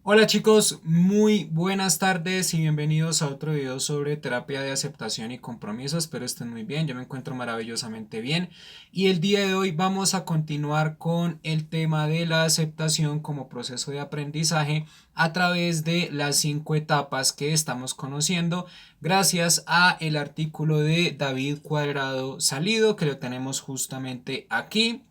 Hola chicos, muy buenas tardes y bienvenidos a otro video sobre terapia de aceptación y compromiso. Espero estén muy bien, yo me encuentro maravillosamente bien y el día de hoy vamos a continuar con el tema de la aceptación como proceso de aprendizaje a través de las 5 etapas que estamos conociendo gracias a el artículo de David Cuadrado Salido que lo tenemos justamente aquí.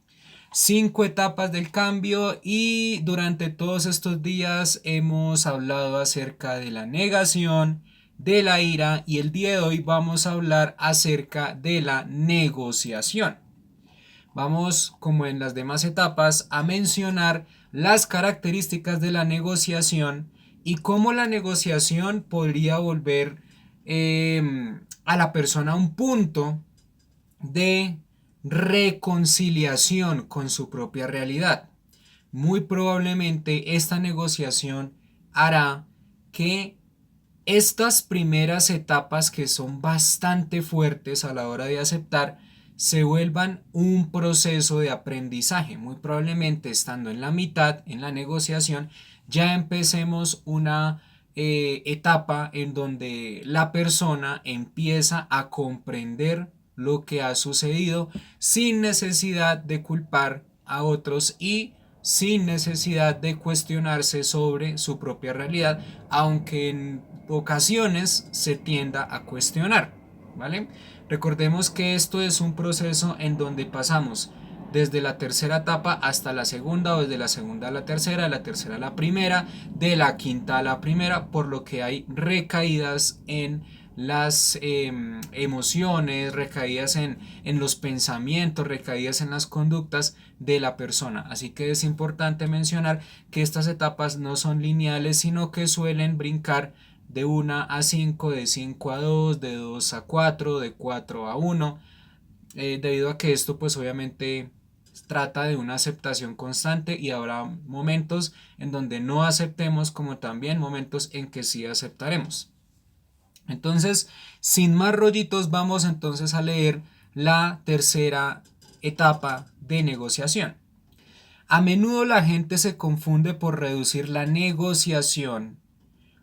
5 etapas del cambio y durante todos estos días hemos hablado acerca de la negación, de la ira y el día de hoy vamos a hablar acerca de la negociación. Vamos, como en las demás etapas, a mencionar las características de la negociación y cómo la negociación podría volver a la persona a un punto de reconciliación con su propia realidad. Muy probablemente esta negociación hará que estas primeras etapas, que son bastante fuertes a la hora de aceptar, se vuelvan un proceso de aprendizaje. Muy probablemente estando en la mitad, en la negociación, ya empecemos una etapa en donde la persona empieza a comprender lo que ha sucedido sin necesidad de culpar a otros y sin necesidad de cuestionarse sobre su propia realidad, aunque en ocasiones se tienda a cuestionar, ¿vale? Recordemos que esto es un proceso en donde pasamos desde la tercera etapa hasta la segunda, o desde la segunda a la tercera, de la tercera a la primera, de la quinta a la primera, por lo que hay recaídas en las emociones, recaídas en los pensamientos, recaídas en las conductas de la persona. Así que es importante mencionar que estas etapas no son lineales, sino que suelen brincar de 1 a 5, de 5 a 2, de 2 a 4, de 4 a 1, debido a que esto pues obviamente trata de una aceptación constante y habrá momentos en donde no aceptemos como también momentos en que sí aceptaremos. Entonces, sin más rollitos, vamos entonces a leer la tercera etapa de negociación. A menudo la gente se confunde por reducir la negociación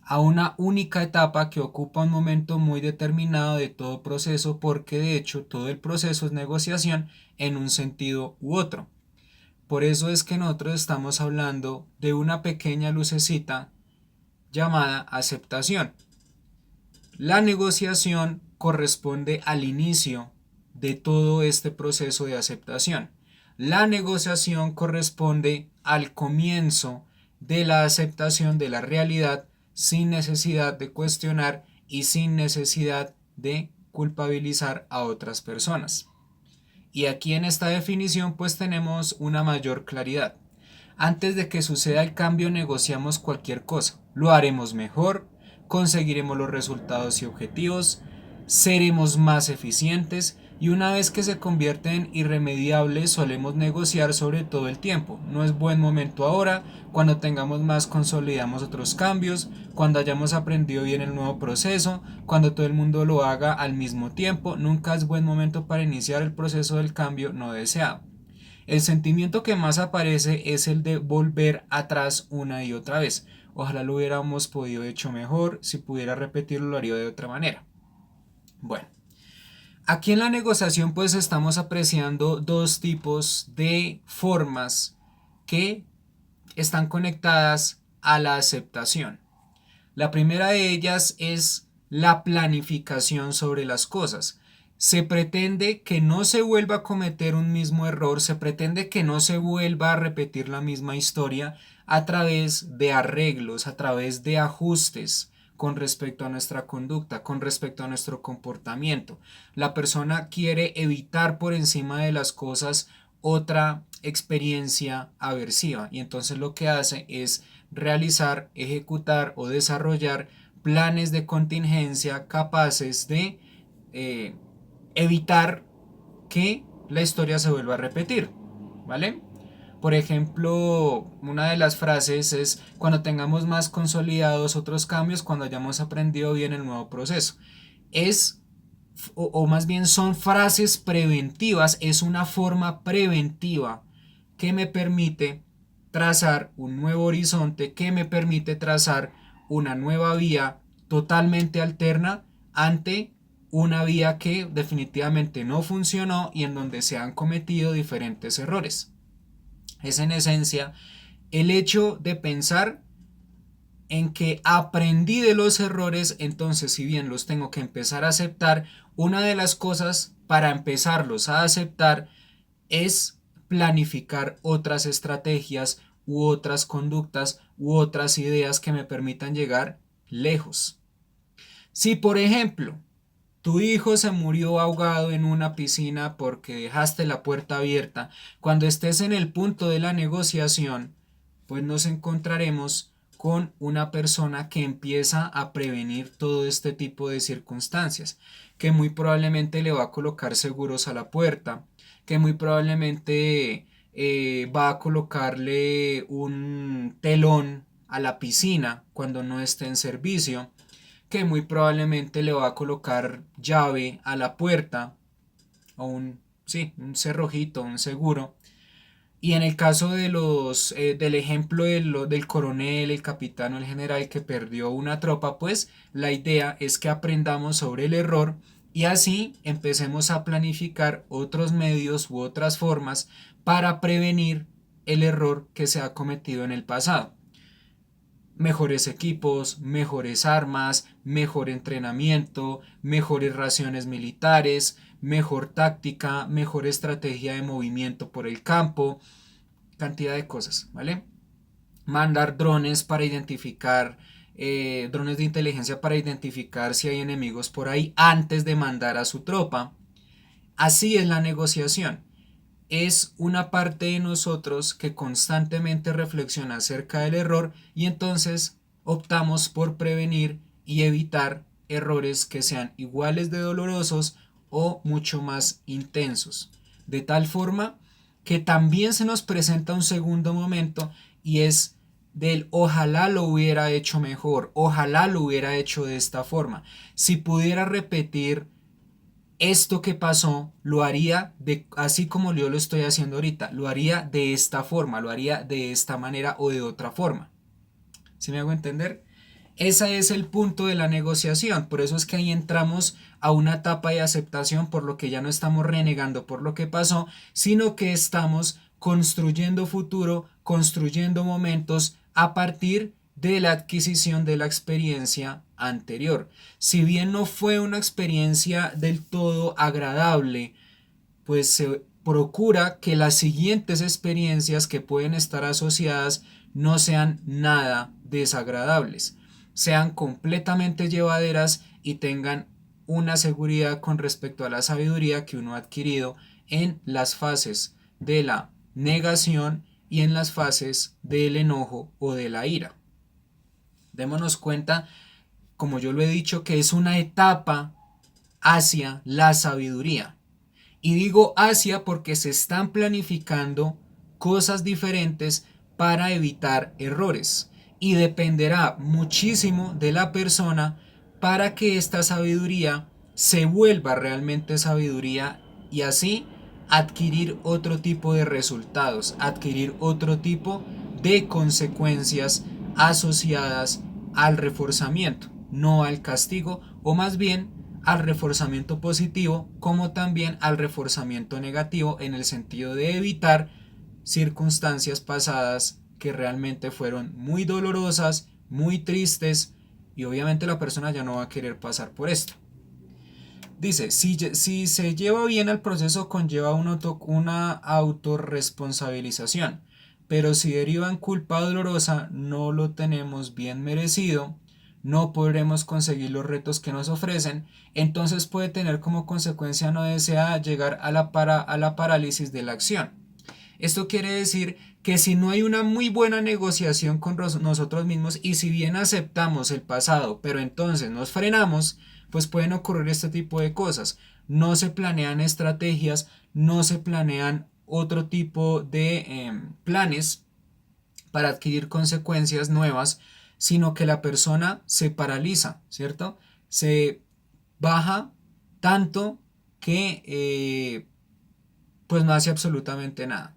a una única etapa que ocupa un momento muy determinado de todo proceso, porque de hecho todo el proceso es negociación en un sentido u otro. Por eso es que nosotros estamos hablando de una pequeña lucecita llamada aceptación. La negociación corresponde al inicio de todo este proceso de aceptación. La negociación corresponde al comienzo de la aceptación de la realidad sin necesidad de cuestionar y sin necesidad de culpabilizar a otras personas. Y aquí en esta definición pues tenemos una mayor claridad. Antes de que suceda el cambio negociamos cualquier cosa. Lo haremos mejor, conseguiremos los resultados y objetivos, seremos más eficientes y una vez que se convierte en irremediable solemos negociar sobre todo el tiempo. No es buen momento ahora, cuando tengamos más consolidamos otros cambios, cuando hayamos aprendido bien el nuevo proceso, cuando todo el mundo lo haga al mismo tiempo. Nunca es buen momento para iniciar el proceso del cambio no deseado. El sentimiento que más aparece es el de volver atrás una y otra vez. Ojalá lo hubiéramos podido hecho mejor, si pudiera repetirlo lo haría de otra manera. Bueno, aquí en la negociación pues estamos apreciando dos tipos de formas que están conectadas a la aceptación. La primera de ellas es la planificación sobre las cosas. Se pretende que no se vuelva a cometer un mismo error, se pretende que no se vuelva a repetir la misma historia a través de arreglos, a través de ajustes con respecto a nuestra conducta, con respecto a nuestro comportamiento. La persona quiere evitar por encima de las cosas otra experiencia aversiva y entonces lo que hace es realizar, ejecutar o desarrollar planes de contingencia capaces de eh, evitar que la historia se vuelva a repetir, ¿vale? Por ejemplo, una de las frases es cuando tengamos más consolidados otros cambios, cuando hayamos aprendido bien el nuevo proceso. Es, o más bien son frases preventivas, es una forma preventiva que me permite trazar un nuevo horizonte que me permite trazar una nueva vía totalmente alterna ante una vía que definitivamente no funcionó y en donde se han cometido diferentes errores. Es en esencia el hecho de pensar en que aprendí de los errores, entonces si bien los tengo que empezar a aceptar, una de las cosas para empezarlos a aceptar es planificar otras estrategias u otras conductas u otras ideas que me permitan llegar lejos. Si por ejemplo tu hijo se murió ahogado en una piscina porque dejaste la puerta abierta, cuando estés en el punto de la negociación, pues nos encontraremos con una persona que empieza a prevenir todo este tipo de circunstancias, que muy probablemente le va a colocar seguros a la puerta, que muy probablemente va a colocarle un telón a la piscina cuando no esté en servicio, que muy probablemente le va a colocar llave a la puerta o un cerrojito, un seguro. Y en el caso de del ejemplo del coronel, el capitán o el general que perdió una tropa, pues la idea es que aprendamos sobre el error y así empecemos a planificar otros medios u otras formas para prevenir el error que se ha cometido en el pasado. Mejores equipos, mejores armas, mejor entrenamiento, mejores raciones militares, mejor táctica, mejor estrategia de movimiento por el campo, cantidad de cosas, ¿vale? Mandar drones para identificar, drones de inteligencia para identificar si hay enemigos por ahí antes de mandar a su tropa. Así es la negociación. Es una parte de nosotros que constantemente reflexiona acerca del error y entonces optamos por prevenir y evitar errores que sean iguales de dolorosos o mucho más intensos. De tal forma que también se nos presenta un segundo momento y es del ojalá lo hubiera hecho mejor, ojalá lo hubiera hecho de esta forma. Si pudiera repetir esto que pasó, lo haría así como yo lo estoy haciendo ahorita, lo haría de esta forma, lo haría de esta manera o de otra forma. ¿Sí me hago entender? Ese es el punto de la negociación, por eso es que ahí entramos a una etapa de aceptación, por lo que ya no estamos renegando por lo que pasó, sino que estamos construyendo futuro, construyendo momentos a partir de la adquisición de la experiencia anterior. Si bien no fue una experiencia del todo agradable, pues se procura que las siguientes experiencias que pueden estar asociadas no sean nada desagradables, sean completamente llevaderas y tengan una seguridad con respecto a la sabiduría que uno ha adquirido en las fases de la negación y en las fases del enojo o de la ira. Démonos cuenta, como yo lo he dicho, que es una etapa hacia la sabiduría. Y digo hacia porque se están planificando cosas diferentes para evitar errores. Y dependerá muchísimo de la persona para que esta sabiduría se vuelva realmente sabiduría y así adquirir otro tipo de resultados, adquirir otro tipo de consecuencias asociadas al reforzamiento, no al castigo, o más bien al reforzamiento positivo como también al reforzamiento negativo en el sentido de evitar circunstancias pasadas que realmente fueron muy dolorosas, muy tristes y obviamente la persona ya no va a querer pasar por esto. Dice, si se lleva bien el proceso conlleva una autorresponsabilización, pero si deriva en culpa dolorosa no lo tenemos bien merecido, no podremos conseguir los retos que nos ofrecen, entonces puede tener como consecuencia no deseada llegar a la parálisis de la acción. Esto quiere decir que si no hay una muy buena negociación con nosotros mismos y si bien aceptamos el pasado, pero entonces nos frenamos, pues pueden ocurrir este tipo de cosas. No se planean estrategias, no se planean otro tipo de planes para adquirir consecuencias nuevas, sino que la persona se paraliza, ¿cierto? Se baja tanto que pues no hace absolutamente nada.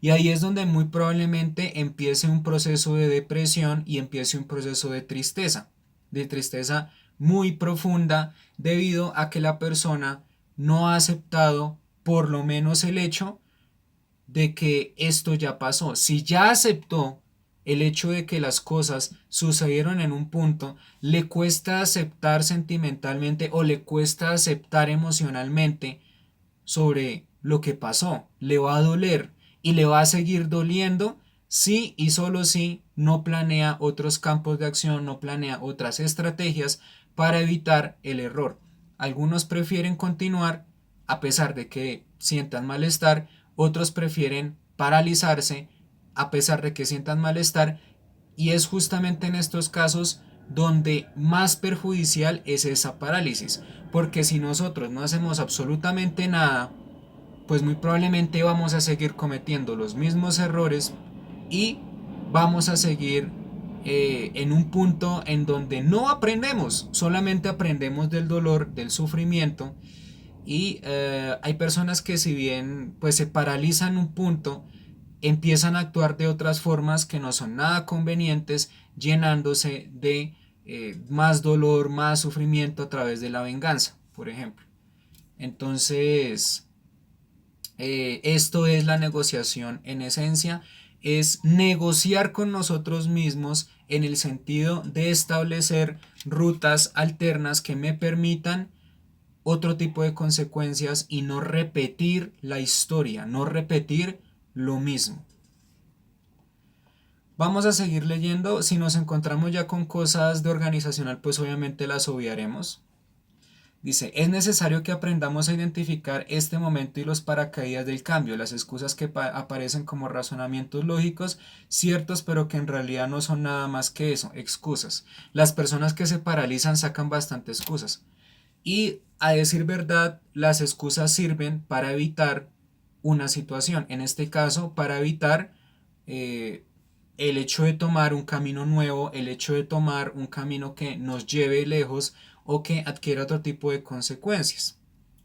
Y ahí es donde muy probablemente empiece un proceso de depresión y empiece un proceso de tristeza muy profunda debido a que la persona no ha aceptado por lo menos el hecho de que esto ya pasó. Si ya aceptó el hecho de que las cosas sucedieron en un punto, le cuesta aceptar sentimentalmente o le cuesta aceptar emocionalmente sobre lo que pasó. Le va a doler y le va a seguir doliendo si y solo si no planea otros campos de acción, no planea otras estrategias para evitar el error. Algunos prefieren continuar a pesar de que sientan malestar, otros prefieren paralizarse a pesar de que sientan malestar, y es justamente en estos casos donde más perjudicial es esa parálisis, porque si nosotros no hacemos absolutamente nada, pues muy probablemente vamos a seguir cometiendo los mismos errores y vamos a seguir en un punto en donde no aprendemos, solamente aprendemos del dolor, del sufrimiento. Y hay personas que si bien pues se paralizan en un punto, empiezan a actuar de otras formas que no son nada convenientes, llenándose de más dolor, más sufrimiento a través de la venganza, por ejemplo. Entonces, esto es la negociación en esencia, es negociar con nosotros mismos en el sentido de establecer rutas alternas que me permitan otro tipo de consecuencias y no repetir la historia, no repetir lo mismo. Vamos a seguir leyendo. Si nos encontramos ya con cosas de organizacional, pues obviamente las obviaremos. Dice, es necesario que aprendamos a identificar este momento y los paracaídas del cambio, las excusas que aparecen como razonamientos lógicos, ciertos, pero que en realidad no son nada más que eso, excusas. Las personas que se paralizan sacan bastantes excusas. Y a decir verdad, las excusas sirven para evitar una situación, en este caso, para evitar el hecho de tomar un camino nuevo, el hecho de tomar un camino que nos lleve lejos o que adquiera otro tipo de consecuencias.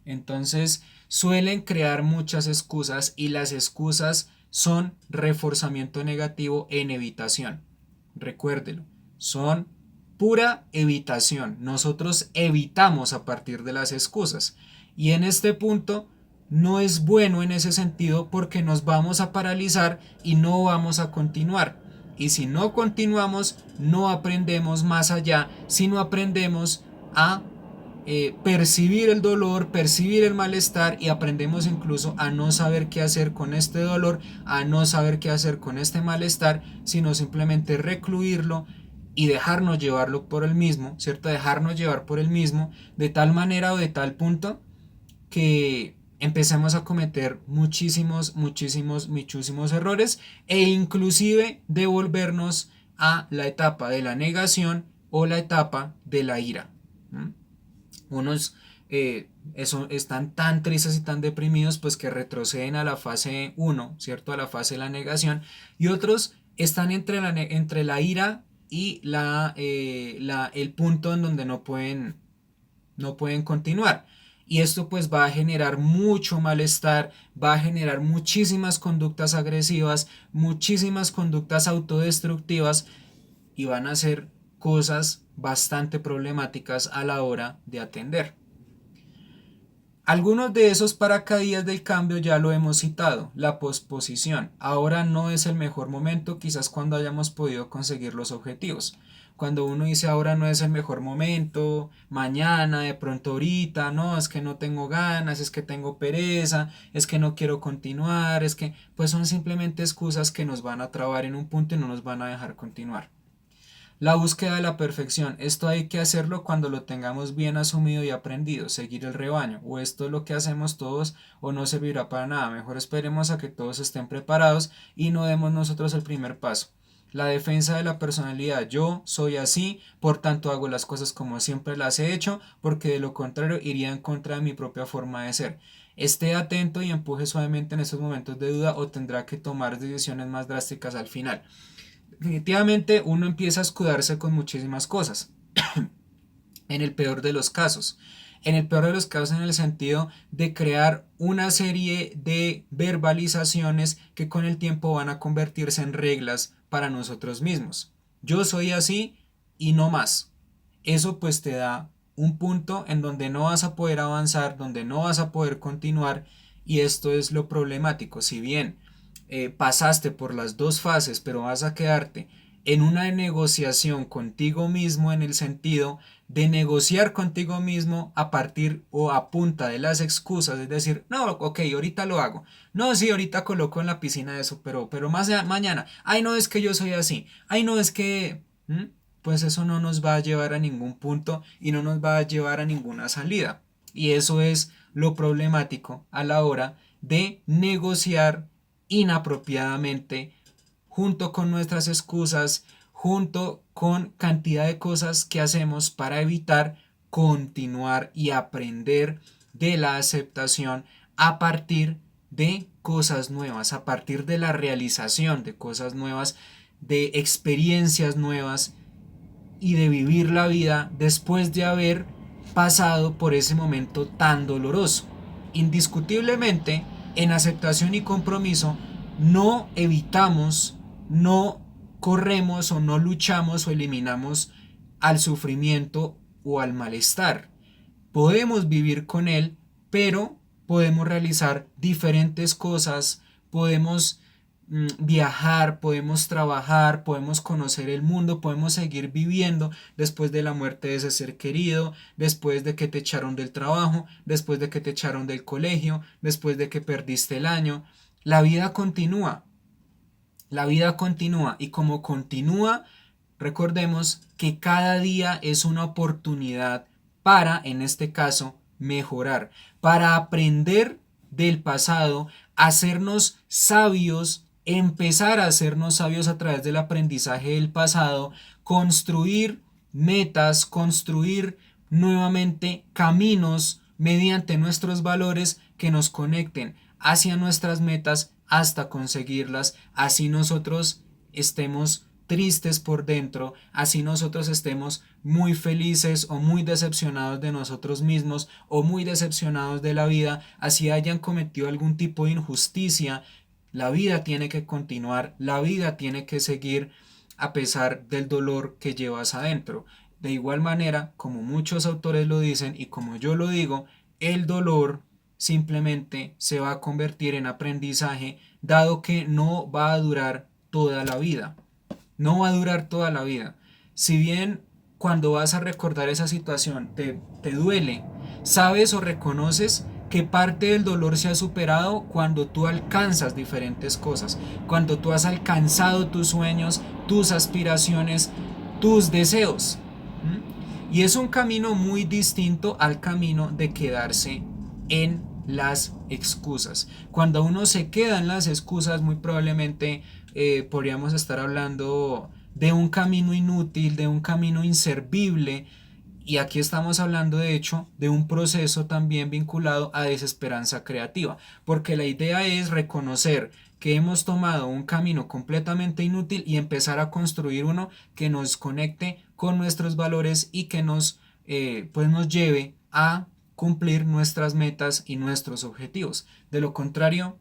Entonces suelen crear muchas excusas y las excusas son reforzamiento negativo en evitación. Recuérdelo, son pura evitación. Nosotros evitamos a partir de las excusas. Y en este punto no es bueno en ese sentido porque nos vamos a paralizar y no vamos a continuar. Y si no continuamos, no aprendemos más allá, sino aprendemos a percibir el dolor, percibir el malestar y aprendemos incluso a no saber qué hacer con este dolor, a no saber qué hacer con este malestar, sino simplemente recluirlo y dejarnos llevarlo por el mismo, ¿cierto? Dejarnos llevar por el mismo de tal manera o de tal punto que empecemos a cometer muchísimos errores e inclusive devolvernos a la etapa de la negación o la etapa de la ira. ¿Mm? Unos están tan tristes y tan deprimidos pues que retroceden a la fase uno, ¿cierto? A la fase de la negación, y otros están entre la ira y el punto en donde no pueden continuar. Y esto pues va a generar mucho malestar, va a generar muchísimas conductas agresivas, muchísimas conductas autodestructivas y van a ser cosas bastante problemáticas a la hora de atender. Algunos de esos paracaídas del cambio ya lo hemos citado, la posposición. Ahora no es el mejor momento, quizás cuando hayamos podido conseguir los objetivos. Cuando uno dice ahora no es el mejor momento, mañana, de pronto ahorita, no, es que no tengo ganas, es que tengo pereza, es que no quiero continuar, es que pues son simplemente excusas que nos van a trabar en un punto y no nos van a dejar continuar. La búsqueda de la perfección. Esto hay que hacerlo cuando lo tengamos bien asumido y aprendido, seguir el rebaño. O esto es lo que hacemos todos o no servirá para nada. Mejor esperemos a que todos estén preparados y no demos nosotros el primer paso. La defensa de la personalidad. Yo soy así, por tanto hago las cosas como siempre las he hecho, porque de lo contrario iría en contra de mi propia forma de ser. Esté atento y empuje suavemente en estos momentos de duda o tendrá que tomar decisiones más drásticas al final. Definitivamente uno empieza a escudarse con muchísimas cosas, en el peor de los casos. En el peor de los casos, en el sentido de crear una serie de verbalizaciones que con el tiempo van a convertirse en reglas para nosotros mismos. Yo soy así y no más. Eso pues te da un punto en donde no vas a poder avanzar, donde no vas a poder continuar, y esto es lo problemático. Si bien pasaste por las dos fases, pero vas a quedarte en una negociación contigo mismo, en el sentido de negociar contigo mismo a partir o a punta de las excusas, es decir, no, ok, ahorita lo hago, no, sí, ahorita coloco en la piscina eso, pero más mañana, ay, no, es que yo soy así, ay, no, es que, pues eso no nos va a llevar a ningún punto y no nos va a llevar a ninguna salida. Y eso es lo problemático a la hora de negociar inapropiadamente, junto con nuestras excusas, junto con cantidad de cosas que hacemos para evitar continuar y aprender de la aceptación a partir de cosas nuevas, a partir de la realización de cosas nuevas, de experiencias nuevas y de vivir la vida después de haber pasado por ese momento tan doloroso. Indiscutiblemente, en aceptación y compromiso, no evitamos, no corremos o no luchamos o eliminamos al sufrimiento o al malestar. Podemos vivir con él, pero podemos realizar diferentes cosas, podemos viajar, podemos trabajar, podemos conocer el mundo, podemos seguir viviendo después de la muerte de ese ser querido, después de que te echaron del trabajo, después de que te echaron del colegio, después de que perdiste el año. La vida continúa, la vida continúa, y como continúa, recordemos que cada día es una oportunidad para, en este caso, mejorar, para aprender del pasado, hacernos sabios, empezar a hacernos sabios a través del aprendizaje del pasado, construir metas, construir nuevamente caminos mediante nuestros valores que nos conecten hacia nuestras metas hasta conseguirlas, así nosotros estemos tristes por dentro, así nosotros estemos muy felices o muy decepcionados de nosotros mismos o muy decepcionados de la vida, así hayan cometido algún tipo de injusticia. La vida tiene que continuar, la vida tiene que seguir a pesar del dolor que llevas adentro. De igual manera, como muchos autores lo dicen y como yo lo digo, el dolor simplemente se va a convertir en aprendizaje, dado que no va a durar toda la vida. No va a durar toda la vida. Si bien cuando vas a recordar esa situación te duele, sabes o reconoces que parte del dolor se ha superado cuando tú alcanzas diferentes cosas, cuando tú has alcanzado tus sueños, tus aspiraciones, tus deseos. Y es un camino muy distinto al camino de quedarse en las excusas. Cuando uno se queda en las excusas, muy probablemente podríamos estar hablando de un camino inútil, de un camino inservible. Y aquí estamos hablando de hecho de un proceso también vinculado a desesperanza creativa, porque la idea es reconocer que hemos tomado un camino completamente inútil y empezar a construir uno que nos conecte con nuestros valores y que pues nos lleve a cumplir nuestras metas y nuestros objetivos. De lo contrario,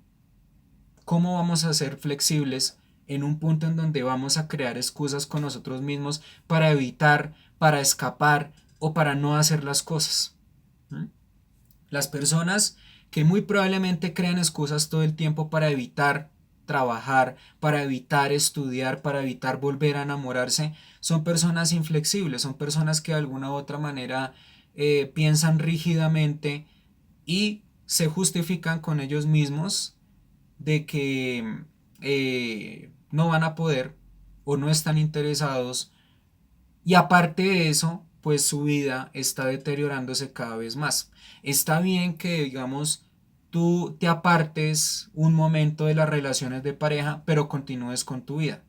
¿cómo vamos a ser flexibles en un punto en donde vamos a crear excusas con nosotros mismos para evitar, para escapar o para no hacer las cosas? Las personas que muy probablemente crean excusas todo el tiempo para evitar trabajar, para evitar estudiar, para evitar volver a enamorarse, son personas inflexibles, son personas que de alguna u otra manera piensan rígidamente y se justifican con ellos mismos de que no van a poder o no están interesados, y aparte de eso, pues su vida está deteriorándose cada vez más. Está bien que, digamos, tú te apartes un momento de las relaciones de pareja, pero continúes con tu vida.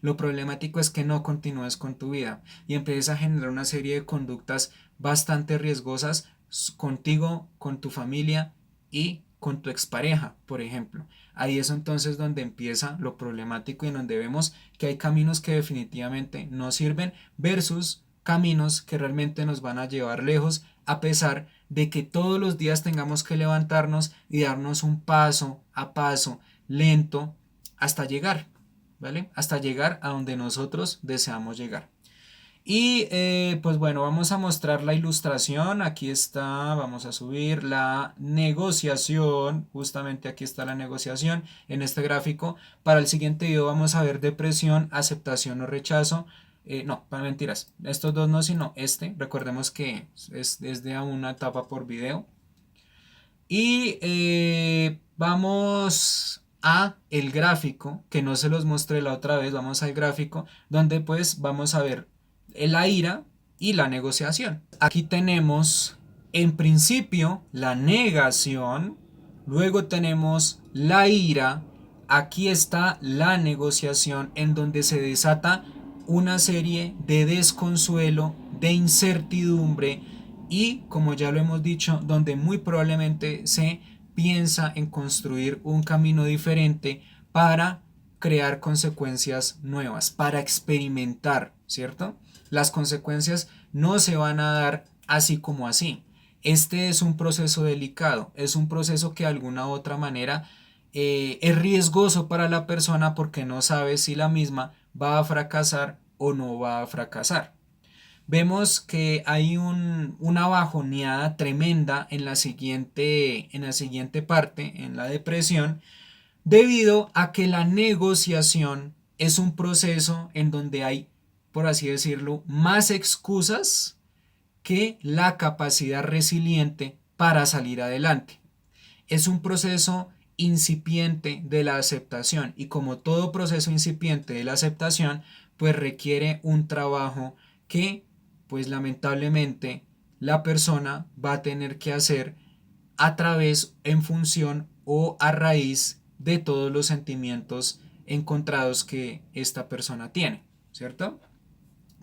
Lo problemático es que no continúes con tu vida y empieces a generar una serie de conductas bastante riesgosas contigo, con tu familia y con tu expareja, por ejemplo. Ahí es entonces donde empieza lo problemático y en donde vemos que hay caminos que definitivamente no sirven versus caminos que realmente nos van a llevar lejos, a pesar de que todos los días tengamos que levantarnos y darnos un paso a paso lento hasta llegar, ¿vale? Hasta llegar a donde nosotros deseamos llegar. Y pues bueno, vamos a mostrar la ilustración. Aquí está, vamos a subir la negociación. Justamente aquí está la negociación en este gráfico. Para el siguiente video vamos a ver depresión, aceptación o rechazo. No, para mentiras. Estos dos no, sino este. Recordemos que es de una etapa por video. Y vamos a el gráfico, que no se los mostré la otra vez. Vamos al gráfico, donde pues vamos a ver la ira y la negociación. Aquí tenemos en principio la negación, luego tenemos la ira, aquí está la negociación, en donde se desata una serie de desconsuelo, de incertidumbre y, como ya lo hemos dicho, donde muy probablemente se piensa en construir un camino diferente para crear consecuencias nuevas, para experimentar, ¿cierto? Las consecuencias no se van a dar así como así. Este es un proceso delicado, es un proceso que de alguna u otra manera es riesgoso para la persona porque no sabe si la misma va a fracasar o no va a fracasar. Vemos que hay una bajoneada tremenda en la siguiente parte, en la depresión, debido a que la negociación es un proceso en donde hay, por así decirlo, más excusas que la capacidad resiliente para salir adelante. Es un proceso incipiente de la aceptación y como todo proceso incipiente de la aceptación, pues requiere un trabajo que, pues lamentablemente, la persona va a tener que hacer a través, en función o a raíz de todos los sentimientos encontrados que esta persona tiene, ¿cierto?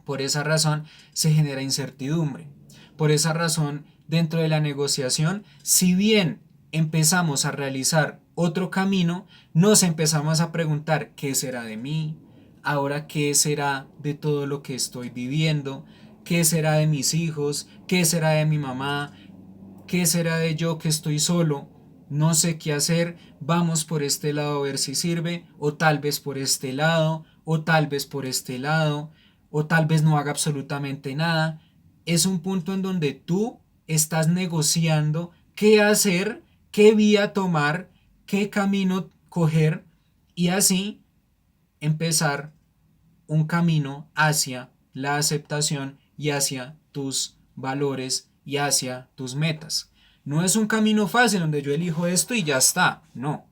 Por esa razón se genera incertidumbre. Por esa razón, dentro de la negociación, si bien empezamos a realizar otro camino, nos empezamos a preguntar qué será de mí, ahora qué será de todo lo que estoy viviendo, qué será de mis hijos, qué será de mi mamá, qué será de yo que estoy solo, no sé qué hacer, vamos por este lado a ver si sirve, o tal vez por este lado, o tal vez por este lado, o tal vez no haga absolutamente nada. Es un punto en donde tú estás negociando qué hacer, qué vía tomar, qué camino coger y así empezar un camino hacia la aceptación y hacia tus valores y hacia tus metas. No es un camino fácil donde yo elijo esto y ya está, no.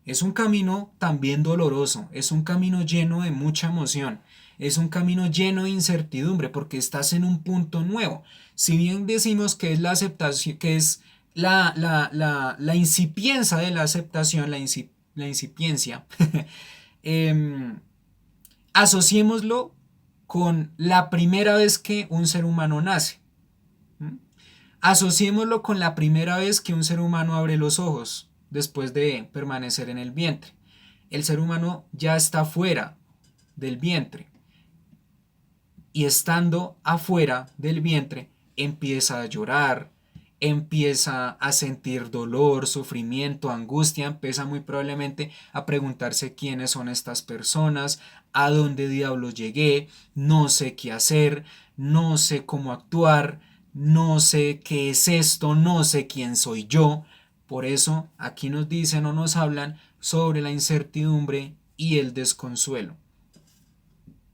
Es un camino también doloroso, es un camino lleno de mucha emoción, es un camino lleno de incertidumbre porque estás en un punto nuevo. Si bien decimos que es la aceptación, que es la incipiencia de la aceptación, la incipiencia, asociémoslo con la primera vez que un ser humano nace. ¿Mm? Asociémoslo con la primera vez que un ser humano abre los ojos después de permanecer en el vientre. El ser humano ya está fuera del vientre y estando afuera del vientre empieza a llorar, empieza a sentir dolor, sufrimiento, angustia, empieza muy probablemente a preguntarse quiénes son estas personas, a dónde diablos llegué, no sé qué hacer, no sé cómo actuar, no sé qué es esto, no sé quién soy yo. Por eso aquí nos dicen o nos hablan sobre la incertidumbre y el desconsuelo.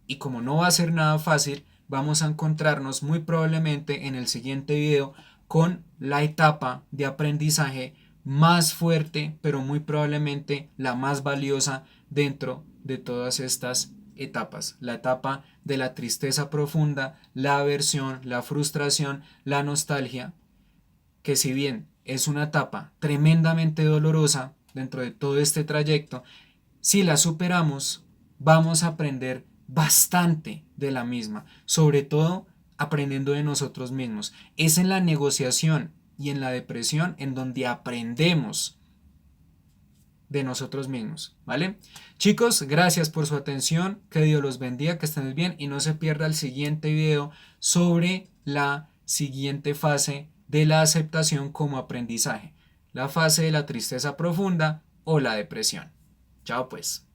Y como no va a ser nada fácil, vamos a encontrarnos muy probablemente en el siguiente video con la etapa de aprendizaje más fuerte, pero muy probablemente la más valiosa dentro de todas estas etapas. La etapa de la tristeza profunda, la aversión, la frustración, la nostalgia, que si bien es una etapa tremendamente dolorosa dentro de todo este trayecto, si la superamos, vamos a aprender bastante de la misma, sobre todo aprendiendo de nosotros mismos. Es en la negociación y en la depresión en donde aprendemos de nosotros mismos, ¿vale? Chicos, gracias por su atención, que Dios los bendiga, que estén bien y no se pierda el siguiente video sobre la siguiente fase de la aceptación como aprendizaje, la fase de la tristeza profunda o la depresión. Chao pues.